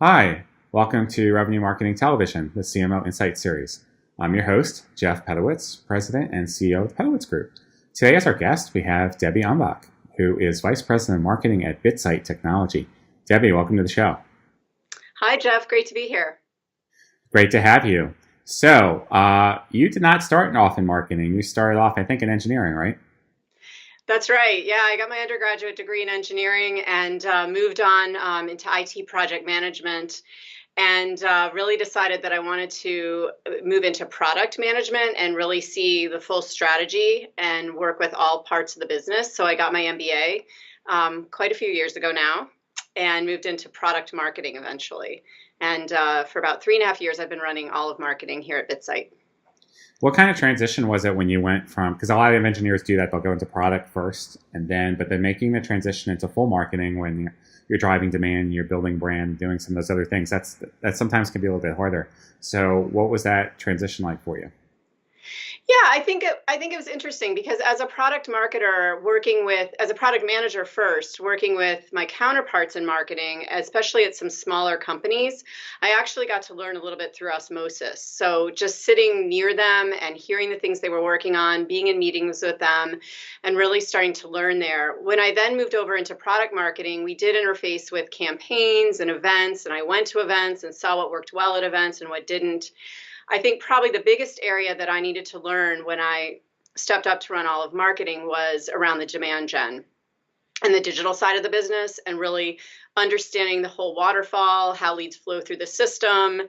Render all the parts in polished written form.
Hi, welcome to Revenue Marketing Television, the CMO Insight Series. I'm your host, Jeff Pedowitz, President and CEO of the Pedowitz Group. Today, as our guest, we have Debbie Umbach, who is Vice President of Marketing at BitSight Technology. Debbie, welcome to the show. Hi, Jeff. Great to be here. Great to have you. So, you did not start off in marketing. You started off, I think, in engineering, right? That's right. Yeah, I got my undergraduate degree in engineering and moved on into IT project management and really decided that I wanted to move into product management and really see the full strategy and work with all parts of the business. So I got my MBA quite a few years ago now and moved into product marketing eventually. And for about 3.5 years, I've been running all of marketing here at BitSight. What kind of transition was it when you went from, because a lot of engineers do that, they'll go into product first but then making the transition into full marketing when you're driving demand, you're building brand, doing some of those other things, that sometimes can be a little bit harder. So what was that transition like for you? Yeah, I think it was interesting because as a product marketer as a product manager first, working with my counterparts in marketing, especially at some smaller companies, I actually got to learn a little bit through osmosis. So just sitting near them and hearing the things they were working on, being in meetings with them, and really starting to learn there. When I then moved over into product marketing, we did interface with campaigns and events, and I went to events and saw what worked well at events and what didn't. I think probably the biggest area that I needed to learn when I stepped up to run all of marketing was around the demand gen and the digital side of the business and really understanding the whole waterfall, how leads flow through the system,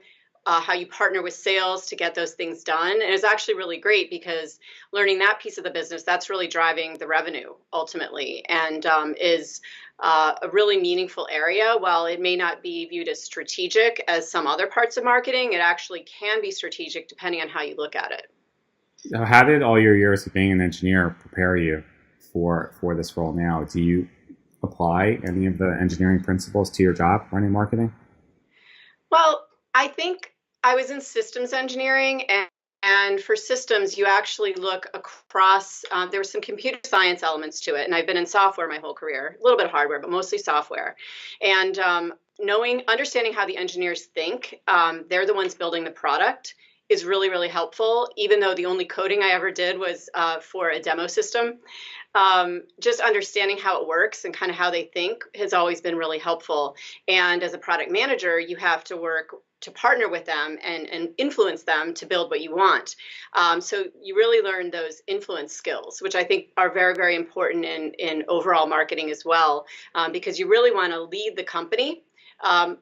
how you partner with sales to get those things done. And it's actually really great because learning that piece of the business, that's really driving the revenue ultimately and is a really meaningful area. While it may not be viewed as strategic as some other parts of marketing, it actually can be strategic depending on how you look at it. So how did all your years of being an engineer prepare you for this role now? Do you apply any of the engineering principles to your job running marketing? Well, I think I was in systems engineering, and for systems, you actually look across, there were some computer science elements to it, and I've been in software my whole career, a little bit of hardware, but mostly software. And understanding how the engineers think, they're the ones building the product, is really, really helpful, even though the only coding I ever did was for a demo system. Just understanding how it works and kind of how they think has always been really helpful. And as a product manager, you have to work to partner with them and influence them to build what you want. So you really learn those influence skills, which I think are very, very important in overall marketing as well, because you really want to lead the company.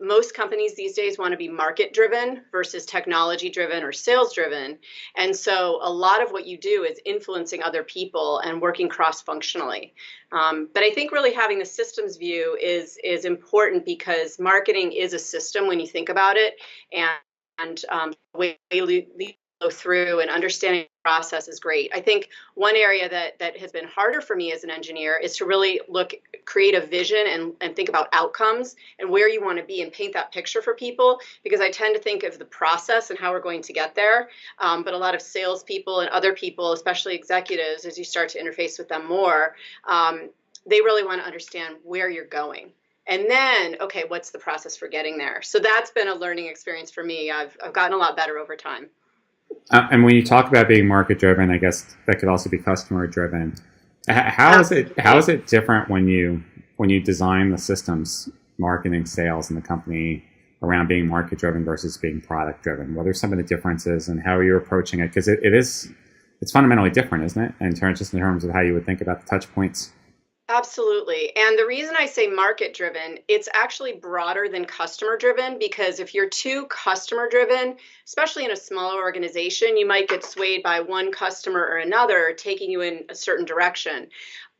Most companies these days want to be market driven versus technology driven or sales driven. And so a lot of what you do is influencing other people and working cross functionally. But I think really having the systems view is important because marketing is a system when you think about it. And the way you go through and understanding the process is great. I think one area that has been harder for me as an engineer is to really create a vision and think about outcomes and where you want to be and paint that picture for people, because I tend to think of the process and how we're going to get there. But a lot of salespeople and other people, especially executives, as you start to interface with them more, they really want to understand where you're going. And then, okay, what's the process for getting there? So that's been a learning experience for me. I've gotten a lot better over time. And when you talk about being market driven, I guess that could also be customer driven. How is it different when you design the systems, marketing, sales in the company around being market driven versus being product driven? What are some of the differences and how are you approaching it? Because it's fundamentally different, isn't it? In terms of how you would think about the touch points. Absolutely. And the reason I say market driven, it's actually broader than customer driven, because if you're too customer driven, especially in a smaller organization, you might get swayed by one customer or another taking you in a certain direction.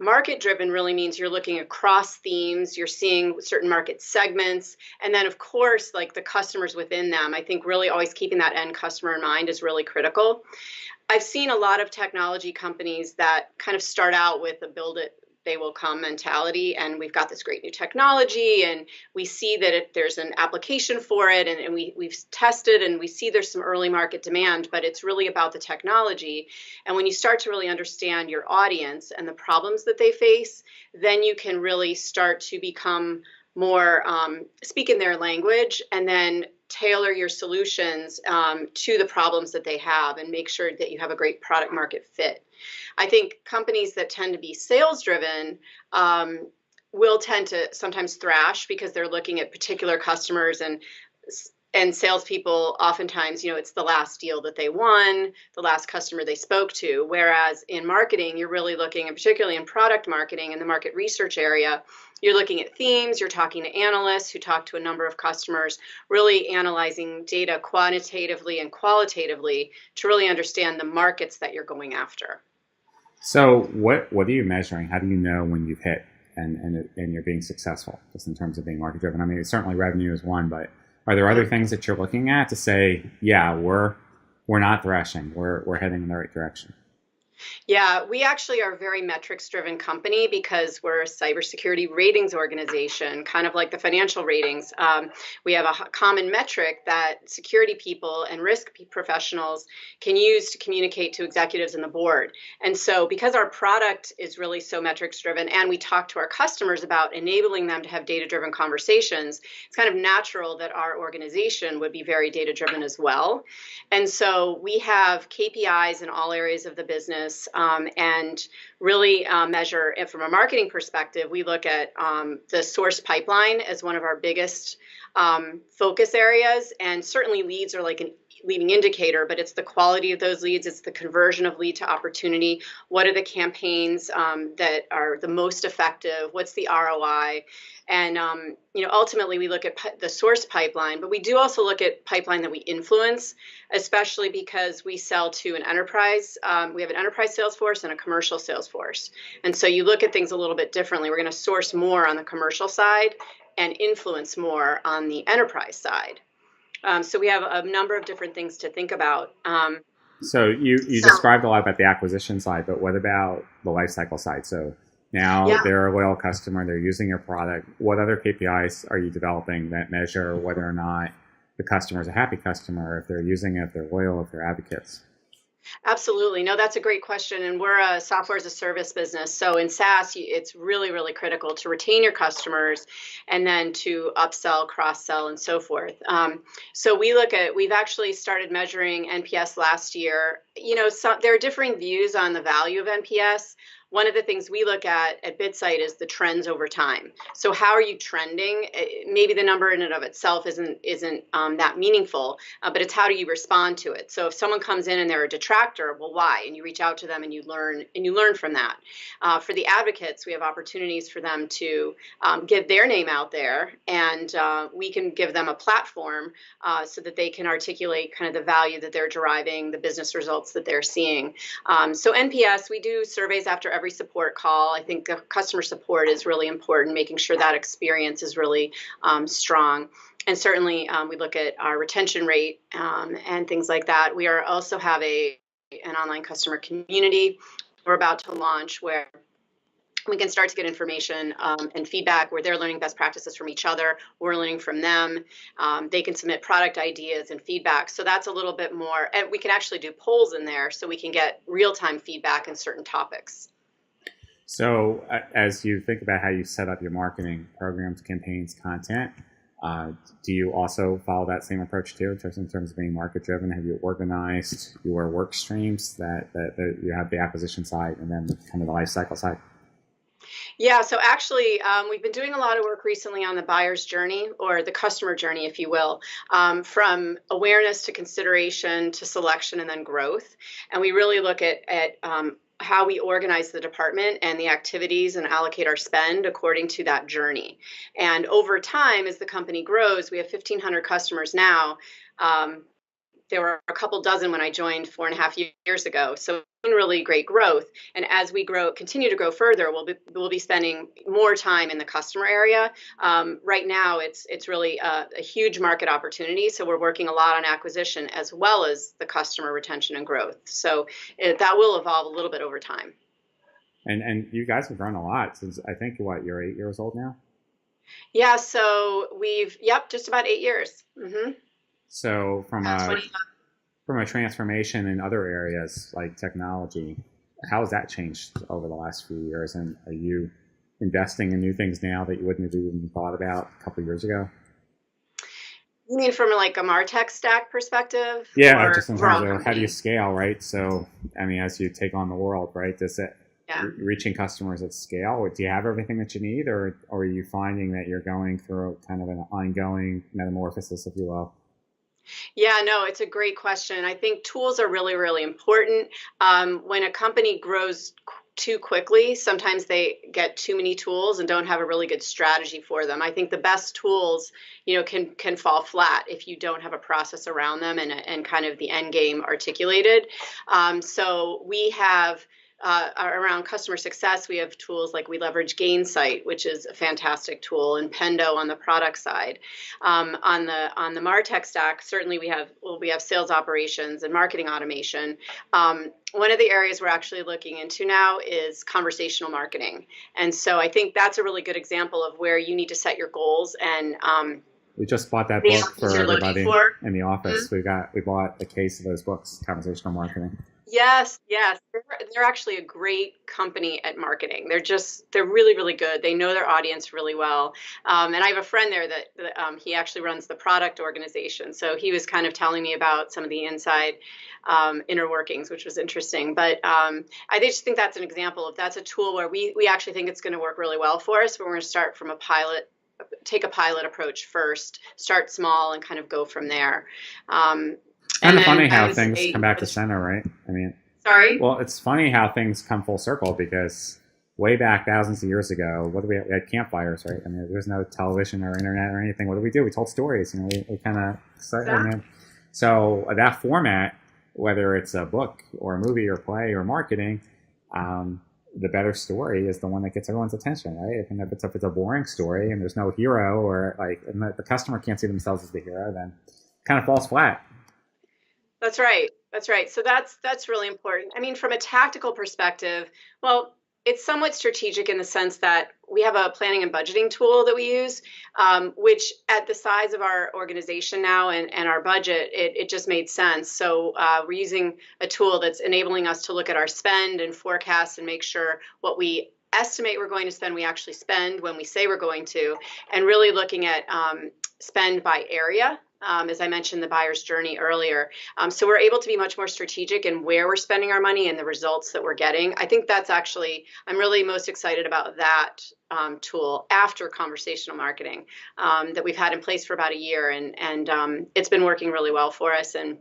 Market driven really means you're looking across themes, you're seeing certain market segments, and then of course, like the customers within them. I think really always keeping that end customer in mind is really critical. I've seen a lot of technology companies that kind of start out with a build it, they will come mentality, and we've got this great new technology and we see that there's an application for it, and we've tested and we see there's some early market demand, but it's really about the technology. And when you start to really understand your audience and the problems that they face, then you can really start to become more speak in their language, and then tailor your solutions to the problems that they have and make sure that you have a great product market fit. I think companies that tend to be sales driven will tend to sometimes thrash because they're looking at particular customers, and salespeople oftentimes, it's the last deal that they won, the last customer they spoke to. Whereas in marketing, you're really looking, and particularly in product marketing in the market research area, you're looking at themes, you're talking to analysts who talk to a number of customers, really analyzing data quantitatively and qualitatively to really understand the markets that you're going after. So what are you measuring? How do you know when you've hit and you're being successful, just in terms of being market driven? I mean, certainly revenue is one, but are there other things that you're looking at to say, yeah, we're not thrashing, we're heading in the right direction? Yeah, we actually are a very metrics driven company because we're a cybersecurity ratings organization, kind of like the financial ratings. We have a common metric that security people and risk professionals can use to communicate to executives and the board. And so because our product is really so metrics driven, and we talk to our customers about enabling them to have data driven conversations, it's kind of natural that our organization would be very data driven as well. And so we have KPIs in all areas of the business. And really measure it from a marketing perspective. We look at the source pipeline as one of our biggest focus areas, and certainly leads are like an leading indicator, but it's the quality of those leads, it's the conversion of lead to opportunity. What are the campaigns that are the most effective? What's the ROI? And ultimately we look at the source pipeline, but we do also look at pipeline that we influence, especially because we sell to an enterprise. We have an enterprise sales force and a commercial sales force. And so you look at things a little bit differently. We're going to source more on the commercial side and influence more on the enterprise side. So we have a number of different things to think about. So you described a lot about the acquisition side, but what about the lifecycle side? So now they're a loyal customer, they're using your product. What other KPIs are you developing that measure whether or not the customer is a happy customer, if they're using it, if they're loyal, if they're advocates? Absolutely. No, that's a great question. And we're a software as a service business. So in SaaS, it's really, really critical to retain your customers and then to upsell, cross-sell, and so forth. So we've actually started measuring NPS last year. There are differing views on the value of NPS. One of the things we look at BitSight is the trends over time. So how are you trending? Maybe the number in and of itself isn't that meaningful, but it's how do you respond to it? So if someone comes in and they're a detractor, well, why? And you reach out to them and you learn from that. For the advocates, we have opportunities for them to get their name out there, and we can give them a platform so that they can articulate kind of the value that they're deriving, the business results that they're seeing. So NPS, we do surveys after every support call. I think the customer support is really important, making sure that experience is really strong. And certainly we look at our retention rate and things like that. We also have an online customer community we're about to launch where we can start to get information and feedback where they're learning best practices from each other. We're learning from them. They can submit product ideas and feedback. So that's a little bit more, and we can actually do polls in there so we can get real-time feedback in certain topics. So as you think about how you set up your marketing programs, campaigns, content, do you also follow that same approach too, just in terms of being market driven? Have you organized your work streams that you have the acquisition side and then kind of the life cycle side? Yeah, so actually, we've been doing a lot of work recently on the buyer's journey, or the customer journey, if you will, from awareness to consideration to selection and then growth. And we really look at how we organize the department and the activities and allocate our spend according to that journey. And over time, as the company grows, we have 1,500 customers now. There were a couple dozen when I joined 4.5 years ago. So really great growth. And as we continue to grow further, we'll be spending more time in the customer area. Right now, it's really a huge market opportunity. So we're working a lot on acquisition as well as the customer retention and growth. So that will evolve a little bit over time. And you guys have grown a lot since, I think, you're 8 years old now? Yeah, so just about 8 years. Mm-hmm. So from a transformation in other areas like technology, how has that changed over the last few years? And are you investing in new things now that you wouldn't have even thought about a couple of years ago? You mean from like a MarTech stack perspective Yeah, or just in terms overall of how do you company? scale, right? So, I mean, as you take on the world, right, does it Yeah. reaching customers at scale? Do you have everything that you need, or are you finding that you're going through kind of an ongoing metamorphosis, if you will? Yeah, no, it's a great question. I think tools are really, really important. When a company grows too quickly, sometimes they get too many tools and don't have a really good strategy for them. I think the best tools, can fall flat if you don't have a process around them and kind of the end game articulated. So we have. Around customer success, we have tools like we leverage GainSight, which is a fantastic tool, and Pendo on the product side. On the Martech stack, certainly we have sales operations and marketing automation. One of the areas we're actually looking into now is conversational marketing, and so I think that's a really good example of where you need to set your goals and We just bought that the book outcomes for you're looking everybody for. in the Mhm. office. We bought a case of those books, Conversational Marketing. Yes, yes. They're actually a great company at marketing. They're really, really good. They know their audience really well. And I have a friend there that he actually runs the product organization. So he was kind of telling me about some of the inside inner workings, which was interesting. But I just think that's an example of that's a tool where we actually think it's going to work really well for us, but we're going to start from a pilot, take a pilot approach first, start small and kind of go from there. Um, It's kind and of then funny I how would things come say, back to center, right? I mean, sorry. well, it's funny how things come full circle because way back thousands of years ago, what do we had campfires, right? I mean, there was no television or internet or anything. What did we do? We told stories, we kind of, I Exactly. mean, so that format, whether it's a book or a movie or play or marketing, the better story is the one that gets everyone's attention, right? And if it's a boring story and there's no hero or like, and the customer can't see themselves as the hero, then it kind of falls flat. That's right. That's right. So that's really important. I mean, from a tactical perspective, well, it's somewhat strategic in the sense that we have a planning and budgeting tool that we use, which at the size of our organization now and our budget, it just made sense. So we're using a tool that's enabling us to look at our spend and forecast and make sure what we estimate we're going to spend, we actually spend when we say we're going to, and really looking at spend by area. As I mentioned, the buyer's journey earlier. So we're able to be much more strategic in where we're spending our money and the results that we're getting. I think that's actually, I'm really most excited about that tool after conversational marketing that we've had in place for about a year. And it's been working really well for us and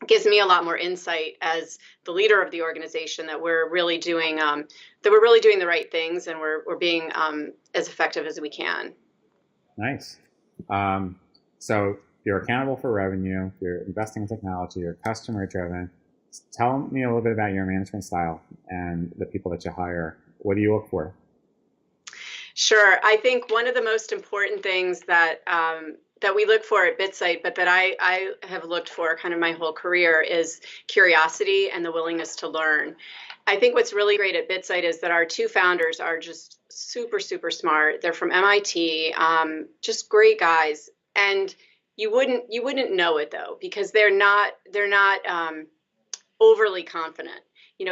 gives me a lot more insight as the leader of the organization that we're really doing the right things and we're being as effective as we can. Nice. Um, so you're accountable for revenue, you're investing in technology, you're customer driven. Tell me a little bit about your management style and the people that you hire. What do you look for? Sure. I think one of the most important things that we look for at BitSight, but that I have looked for kind of my whole career is curiosity and the willingness to learn. I think what's really great at BitSight is that our two founders are just super, super smart. They're from MIT, just great guys. And you wouldn't know it though, because they're not overly confident.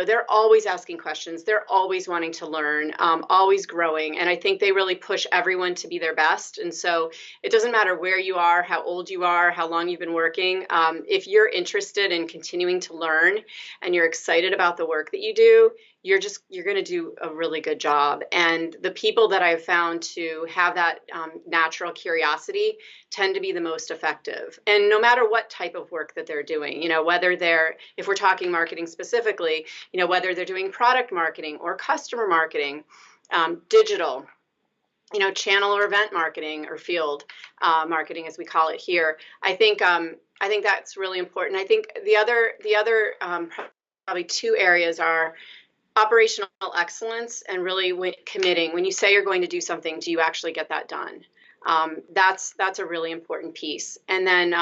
They're always asking questions. They're always wanting to learn, always growing. And I think they really push everyone to be their best. And so it doesn't matter where you are, how old you are, how long you've been working. If you're interested in continuing to learn and you're excited about the work that you do, you're going to do a really good job. And the people that I've found to have that natural curiosity tend to be the most effective. And no matter what type of work that they're doing, whether if we're talking marketing specifically, whether they're doing product marketing or customer marketing, digital, channel or event marketing or field marketing, as we call it here. I think that's really important. I think the other probably two areas are operational excellence and really committing. When you say you're going to do something, do you actually get that done? That's a really important piece. And then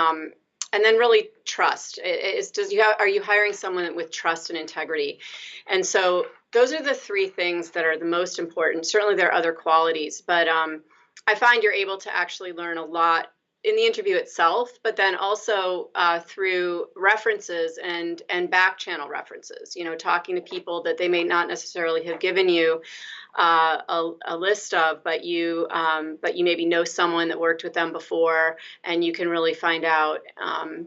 really trust. Are you hiring someone with trust and integrity? And so those are the three things that are the most important. Certainly there are other qualities, but I find you're able to actually learn a lot in the interview itself, but then also through references and back channel references, talking to people that they may not necessarily have given you a list of, but you maybe know someone that worked with them before, and you can really find out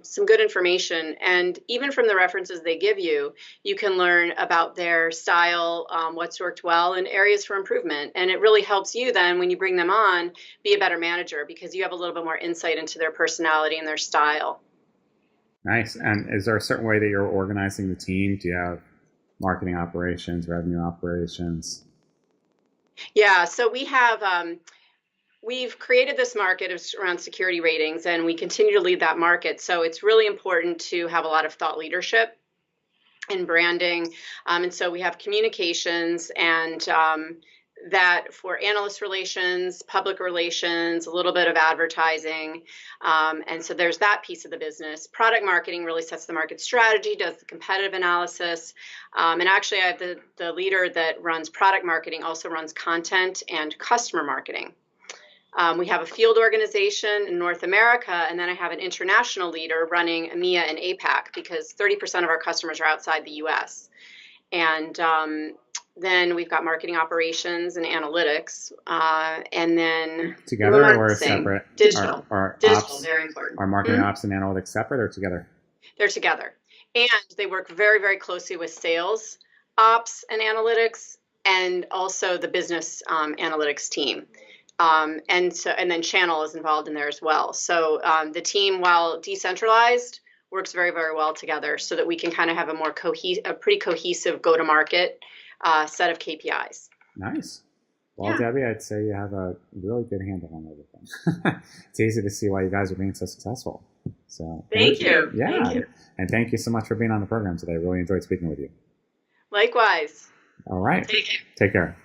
some good information. And even from the references they give you, you can learn about their style, what's worked well, and areas for improvement. And it really helps you then when you bring them on be a better manager, because you have a little bit more insight into their personality and their style. Nice. And is there a certain way that you're organizing the team? Do you have marketing operations, revenue operations? Yeah, so we've created this market around security ratings, and we continue to lead that market. So it's really important to have a lot of thought leadership in branding. And so we have communications and that for analyst relations, public relations, a little bit of advertising. And so there's that piece of the business. Product marketing really sets the market strategy, does the competitive analysis. And actually, I have the leader that runs product marketing also runs content and customer marketing. We have a field organization in North America, and then I have an international leader running EMEA and APAC, because 30% of our customers are outside the US. And then we've got marketing operations and analytics, and then together or separate? Digital. Digital, ops, very important. Are marketing ops and analytics separate or together? They're together. And they work very, very closely with sales, ops and analytics, and also the business analytics team. And then channel is involved in there as well. So the team, while decentralized, works very, very well together, so that we can kind of have a pretty cohesive go-to-market set of KPIs. Nice. Well, yeah. Debbie, I'd say you have a really good handle on everything. It's easy to see why you guys are being so successful. So thank you. Yeah. Thank you. And thank you so much for being on the program today. I really enjoyed speaking with you. Likewise. All right. Take care.